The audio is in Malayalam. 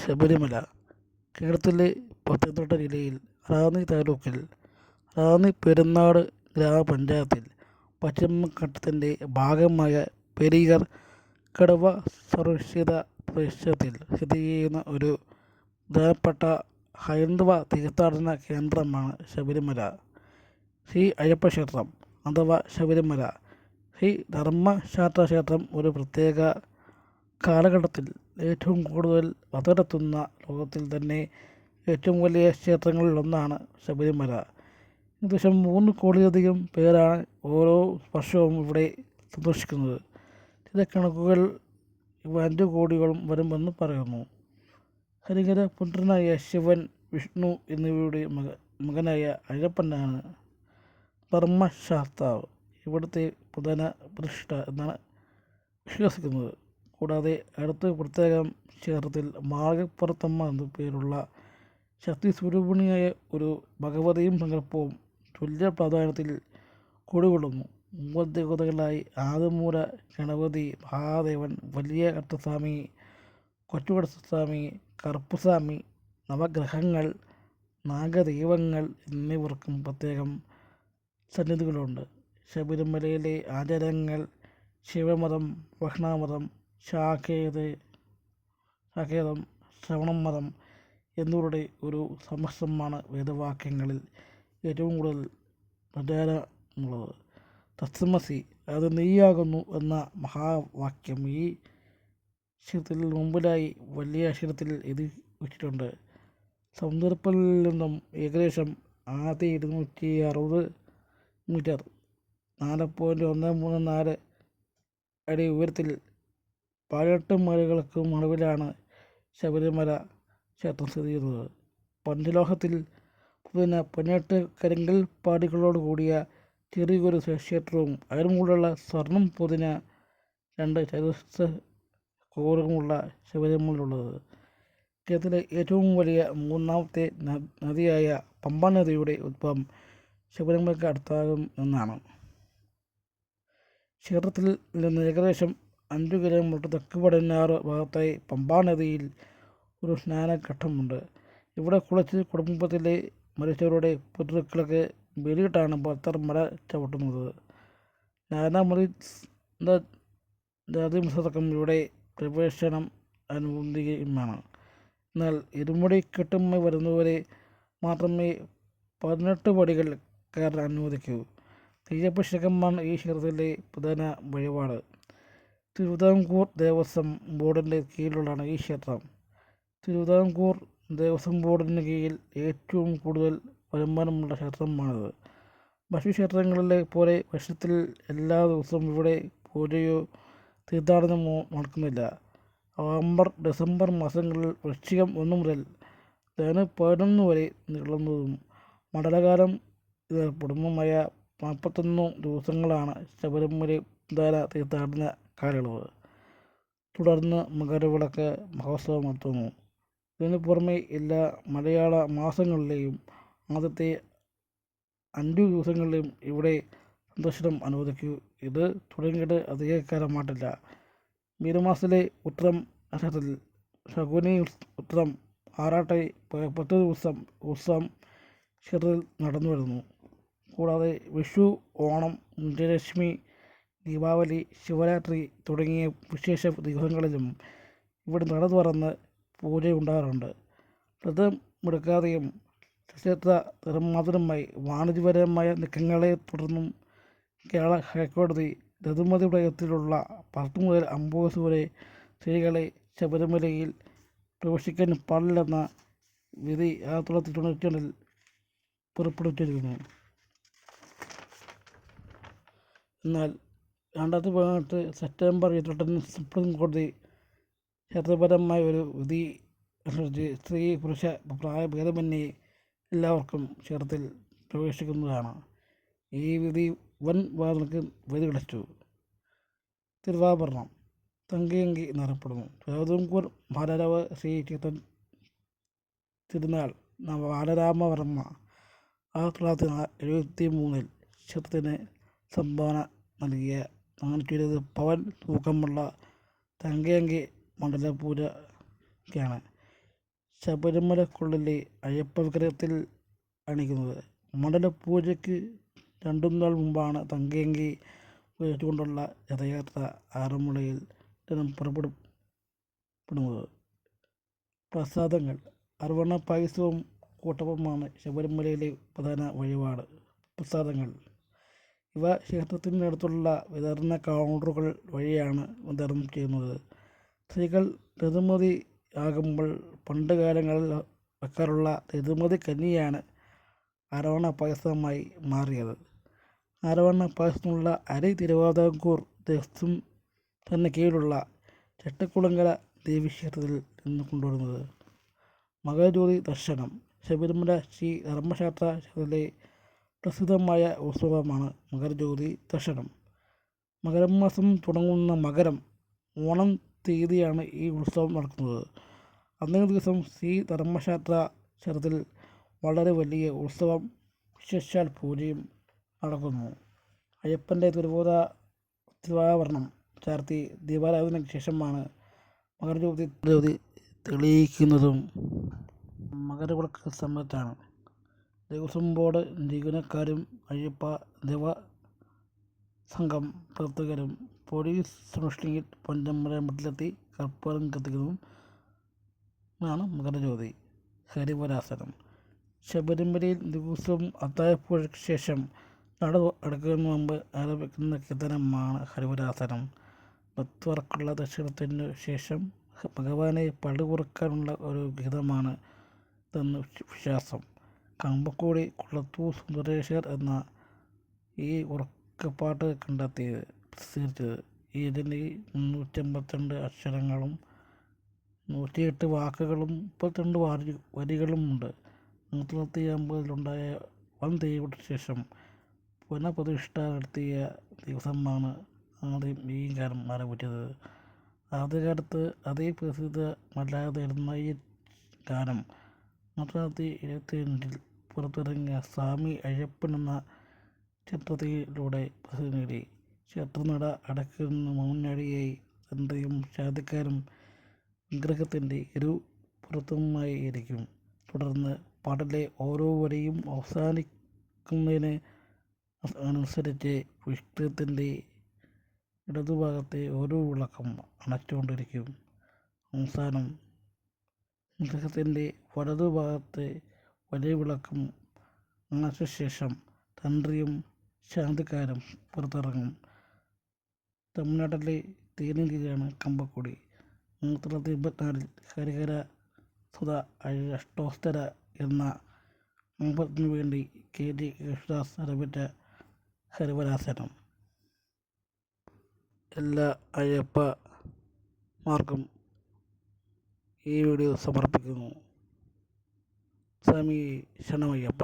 ശബരിമല കേരളത്തിലെ പത്തനംതിട്ട ജില്ലയിൽ റാന്നി താലൂക്കിൽ റാന്നി പെരുന്നാട് ഗ്രാമപഞ്ചായത്തിൽ പശ്ചിമഘട്ടത്തിൻ്റെ ഭാഗമായ പെരിയാർ കടുവ സംരക്ഷിത പ്രദേശത്തിൽ സ്ഥിതി ചെയ്യുന്ന ഒരു പ്രധാനപ്പെട്ട ഹൈന്ദവ തീർത്ഥാടന കേന്ദ്രമാണ് ശബരിമല. ശ്രീ അയ്യപ്പ ക്ഷേത്രം അഥവാ ശബരിമല ശ്രീ ധർമ്മശാസ്ത്ര ക്ഷേത്രം ഒരു പ്രത്യേക കാലഘട്ടത്തിൽ ഏറ്റവും കൂടുതൽ ഭക്തരെത്തുന്ന ലോകത്തിൽ തന്നെ ഏറ്റവും വലിയ ക്ഷേത്രങ്ങളിലൊന്നാണ് ശബരിമല. ഏകദേശം 3 കോടിയിലധികം പേരാണ് ഓരോ വർഷവും ഇവിടെ സന്ദർശിക്കുന്നത്. ചില കണക്കുകൾ 5 കോടിയോളം വരുമെന്ന് പറയുന്നു. ഹരിഹര പുത്രനായ ശിവൻ, വിഷ്ണു എന്നിവയുടെ മകനായ അയ്യപ്പനാണ് ധർമ്മശാസ്താവ്, ഇവിടുത്തെ പ്രധാന പ്രതിഷ്ഠ എന്നാണ് വിശ്വസിക്കുന്നത്. കൂടാതെ അടുത്ത പ്രത്യേകം ക്ഷേത്രത്തിൽ മാളികപ്പുറത്തമ്മ എന്നു പേരുള്ള ശക്തി സ്വരൂപിണിയായ ഒരു ഭഗവതിയും സങ്കല്പവും തുല്യ പ്രാധാന്യത്തിൽ കുടികൊള്ളുന്നു. 3 ദേവതകളായി ആദിമൂല ഗണപതി, മഹാദേവൻ, വലിയ കട്ടസ്വാമി, കൊച്ചുകടസ്വാമി, കറുപ്പുസ്വാമി, നവഗ്രഹങ്ങൾ, നാഗദൈവങ്ങൾ എന്നിവർക്കും പ്രത്യേകം സന്നിധികളുണ്ട്. ശബരിമലയിലെ ആചാരങ്ങൾ ശൈവമതം, വൈഷ്ണവമതം, ശാക്തേയം, ശ്രവണമതം എന്നിവരുടെ ഒരു സമ്മിശ്രമാണ്. വേദവാക്യങ്ങളിൽ ഏറ്റവും കൂടുതൽ പ്രചാരമുള്ളത് തത്സമസി, അത് നീയാകുന്നു എന്ന മഹാവാക്യം ഈ ക്ഷേത്രത്തിൽ മുമ്പിലായി വലിയ അക്ഷരത്തിൽ എഴുതി വച്ചിട്ടുണ്ട്. സമുദ്രത്തിൽ നിന്നും ഏകദേശം 1260 മീറ്റർ 4.134 അടി ഉയരത്തിൽ 18 മലകൾക്ക് നടുവിലാണ് ശബരിമല ക്ഷേത്രം സ്ഥിതി ചെയ്യുന്നത്. പഞ്ചലോഹത്തിൽ പൊതിഞ്ഞ 18 കരിങ്കൽ പാടികളോട് കൂടിയ ചെറിയൊരു ക്ഷേത്രവും അതിനുമുള്ള സ്വർണം പൊതിഞ്ഞ 2 ചതുരശ്ര ഗോപുരങ്ങളുമുള്ള ശബരിമലയുള്ളത്. കേരളത്തിലെ ഏറ്റവും വലിയ 3ാമത്തെ നദിയായ പമ്പാ നദിയുടെ ഉദ്ഭവം ശബരിമലയ്ക്ക് അടുത്താകും എന്നാണ്. ക്ഷേത്രത്തിൽ നിന്ന് ഏകദേശം 5 കിലോമീറ്റർ തെക്ക് പടിഞ്ഞാറ് ഭാഗത്തായി പമ്പാ നദിയിൽ ഒരു സ്നാനഘട്ടമുണ്ട്. ഇവിടെ കുളിച്ച് കുടുംബത്തിലെ മരിച്ചവരുടെ പിതൃക്കൾക്ക് ബലിയിട്ടാണ് ഭക്തർ മല ചവിട്ടുന്നത്. ജാതിമതസ്ഥർക്കും ഇവിടെ പ്രവേശനം അനുവദനീയമാണ്. എന്നാൽ ഇരുമുടിക്കെട്ടുമായി വരുന്നവരെ മാത്രമേ 18 പടികൾ കയറാൻ അനുവദിക്കൂ. അയ്യപ്പക്ഷേത്രമാണ് ഈ ക്ഷേത്രത്തിലെ പ്രധാന വഴിപാട്. തിരുവിതാംകൂർ ദേവസ്വം ബോർഡിൻ്റെ കീഴിലുള്ളതാണ് ഈ ക്ഷേത്രം. തിരുവിതാംകൂർ ദേവസ്വം ബോർഡിന് കീഴിൽ ഏറ്റവും കൂടുതൽ വരുമാനമുള്ള ക്ഷേത്രമാണിത്. മറ്റു ക്ഷേത്രങ്ങളിലെ പോലെ വർഷത്തിൽ എല്ലാ ദിവസവും ഇവിടെ പൂജയോ തീർത്ഥാടനമോ നടക്കുന്നില്ല. നവംബർ-ഡിസംബർ മാസങ്ങളിൽ വൃശ്ചികം 1 മുതൽ ധനു 11 വരെ നീളുന്നതും മണ്ഡലകാലം എന്നറിയപ്പെടുന്നതുമായ 41 ദിവസങ്ങളാണ് ശബരിമല പ്രധാന തീർത്ഥാടന കാലയളവ്. തുടർന്ന് മകരവിളക്ക് മഹോത്സവം നടത്തുന്നു. ഇതിനു പുറമെ എല്ലാ മലയാള മാസങ്ങളിലെയും ആദ്യത്തെ 5 ദിവസങ്ങളിലും ഇവിടെ സന്ദർശനം അനുവദിക്കൂ. ഇത് തുടങ്ങിയിട്ട് അധികകാലമായിട്ടില്ല. മീനമാസത്തിലെ ഉത്രം നക്ഷത്രത്തിൽ ശകുനി ഉത്രം ആറാട്ടായി 10 ദിവസം ഉത്സവം ക്ഷേത്രത്തിൽ നടന്നു വരുന്നു. കൂടാതെ വിഷു, ഓണം, വിജയദശമി, ദീപാവലി, ശിവരാത്രി തുടങ്ങിയ വിശേഷ ദിവസങ്ങളിലും ഇവിടെ നട തുറന്ന് പൂജയുണ്ടാകാറുണ്ട്. വ്രതമെടുക്കാതെയും ക്ഷേത്ര നിർമ്മാണത്തിനുമായി വാണിജ്യപരമായ നീക്കങ്ങളെ തുടർന്നും കേരള ഹൈക്കോടതി ഋതുമതിയുടെ യത്തിലുള്ള 10 മുതൽ 50 വയസ്സ് വരെ സ്ത്രീകളെ ശബരിമലയിൽ പ്രവേശിക്കാൻ പാടില്ലെന്ന വിധി 1992 പുറപ്പെടുവിച്ചിരുന്നു. എന്നാൽ 2018 സെപ്റ്റംബർ 28 സുപ്രീം കോടതി ചരിത്രപരമായ ഒരു വിധി അനുസരിച്ച് സ്ത്രീ പുരുഷ പ്രായഭേദമന്യേ എല്ലാവർക്കും ക്ഷേത്രത്തിൽ പ്രവേശിക്കുന്നതാണ്. ഈ വിധി വൻ വാദങ്ങൾക്ക് വഴിതെളിച്ചു. തിരുവാഭരണം തങ്കയങ്കി എന്നറിയപ്പെടുന്നു. തിരുവിതാംകൂർ മഹാരാജാവ് ശ്രീ തിരുനാൾ ബാലരാമവർമ്മ 1973 ക്ഷേത്രത്തിന് സംഭാവന നൽകിയ 420 പവൻ തൂക്കമുള്ള തങ്കയങ്കി മണ്ഡലപൂജയ്ക്കാണ്. ശബരിമലക്കുള്ളിലെ അയ്യപ്പ വിഗ്രഹത്തിൽ അണിക്കുന്നത്. മണ്ഡലപൂജയ്ക്ക് 2 നാൾ മുമ്പാണ് തങ്കയങ്കി ഉപയോഗിച്ചുകൊണ്ടുള്ള രഥയാത്ര ആറന്മുളയിൽ നിന്നും പുറപ്പെടുന്നത്. പ്രസാദങ്ങൾ. അരവണ പായസവും കൂട്ടപ്പവുമാണ് ശബരിമലയിലെ പ്രധാന വഴിപാട് പ്രസാദങ്ങൾ. ഇവ ക്ഷേത്രത്തിനടുത്തുള്ള വിതരണ കൗണ്ടറുകൾ വഴിയാണ് വിതരണം ചെയ്യുന്നത്. സ്ത്രീകൾ ഋതുമതി ആകുമ്പോൾ പണ്ട് കാലങ്ങളിൽ വെക്കാറുള്ള ഋതുമതി കഞ്ഞിയാണ് അരവണ പായസമായി മാറിയത്. അരവണ പായസത്തിനുള്ള അരി തിരുവിതാംകൂർ ദേവസ്വം തന്നെ കീഴിലുള്ള ചെട്ടിക്കുളങ്ങര ദേവീക്ഷേത്രത്തിൽ നിന്ന് കൊണ്ടുവരുന്നത്. മകരജ്യോതി ദർശനം. ശബരിമല ശ്രീ ധർമ്മശാസ്ത്ര ക്ഷേത്രത്തിലെ പ്രസിദ്ധമായ ഉത്സവമാണ് മകരജ്യോതി ദർശനം. മകരമാസം തുടങ്ങുന്ന മകരം ഓണം തീയതിയാണ് ഈ ഉത്സവം നടക്കുന്നത്. അന്നേ ദിവസം ശ്രീ ധർമ്മശാസ്ത്ര ക്ഷേത്രത്തിൽ വളരെ വലിയ ഉത്സവം വിശേഷാൽ പൂജയും നടക്കുന്നു. അയ്യപ്പൻ്റെ തിരുവാഭരണം ചാർത്തി ദീപാരാധനയ്ക്ക് ശേഷമാണ് മകരജ്യോതി തെളിയിക്കുന്നതും. മകരവിളക്ക് സമയത്താണ് ദേവസ്വം ബോർഡ് ജീവനക്കാരും അയ്യപ്പ ദേവസംഘം പ്രവർത്തകരും പോലീസ് സംരക്ഷണയിൽ പൊന്നമ്പല മഠത്തിലെത്തി കർപ്പൂരം കത്തിക്കുന്നതുമാണ് മകരജ്യോതി. ഹരിവരാസനം. ശബരിമലയിൽ ദിവസവും അത്താഴപൂജയ്ക്ക് ശേഷം നട അടയ്ക്കുന്നതിന് മുമ്പ് ആരംഭിക്കുന്ന കീർത്തനമാണ് ഹരിവരാസനം. ഭക്തർക്കുള്ള ദർശനത്തിനു ശേഷം ഭഗവാനെ പടി കുറക്കാനുള്ള ഒരു ഗീതമാണ് ഇതെന്ന് വിശ്വാസം. കമ്പക്കുടി കുളത്തൂർ സുന്ദരേശ്വർ എന്ന ഈ ഉറക്കപ്പാട്ട് പ്രസിദ്ധീകരിച്ചത്. ഇതിന് 352 അക്ഷരങ്ങളും 108 വാക്കുകളും 32 വരികളുമുണ്ട്. 1950-ലുണ്ടായ വൻ തീപിടുത്തത്തിന് ശേഷം പുനഃപ്രതിഷ്ഠ നടത്തിയ ദിവസമാണ് ആദ്യം ഈ ഗാനം ആരംഭിച്ചത്. ആദ്യകാലത്ത് അതിപ്രസിദ്ധമല്ലാതിരുന്ന ഈ ഗാനം 1975-ൽ പുറത്തിറങ്ങിയ സ്വാമി അയ്യപ്പൻ എന്ന ചിത്രത്തിലൂടെ പ്രസിദ്ധി നേടി. ക്ഷേത്രനട അടയ്ക്കുന്നതിന് മുന്നോടിയായി തന്ത്രിയും ശാന്തിക്കാരും വിഗ്രഹത്തിൻ്റെ ഇരുപുറത്തുമായി ഇരിക്കും. തുടർന്ന് പാട്ടിലെ ഓരോ വരിയും അവസാനിക്കുന്നതിന് അനുസരിച്ച് വിഗ്രഹത്തിൻ്റെ ഇടതുഭാഗത്തെ ഓരോ വിളക്കും അണച്ചുകൊണ്ടിരിക്കും. അവസാനം വിഗ്രഹത്തിൻ്റെ വലതുഭാഗത്തെ വലിയ വിളക്കും അണച്ച ശേഷം തന്ത്രിയും ശാന്തിക്കാരും പുറത്തിറങ്ങും. തമിഴ്നാട്ടിലെ തേനീഗിരിയാണ് കമ്പക്കുടി. 1984-ൽ ഹരിഹര സുധ അഷ്ടോത്തര എന്ന ആൽബത്തിനു വേണ്ടി കെ.ജി. യേശുദാസ് ആലപിച്ച ഹരിവരാസനം. എല്ലാ അയ്യപ്പന്മാർക്കും ഈ വീഡിയോ സമർപ്പിക്കുന്നു. സ്വാമി ശരണമയ്യപ്പ.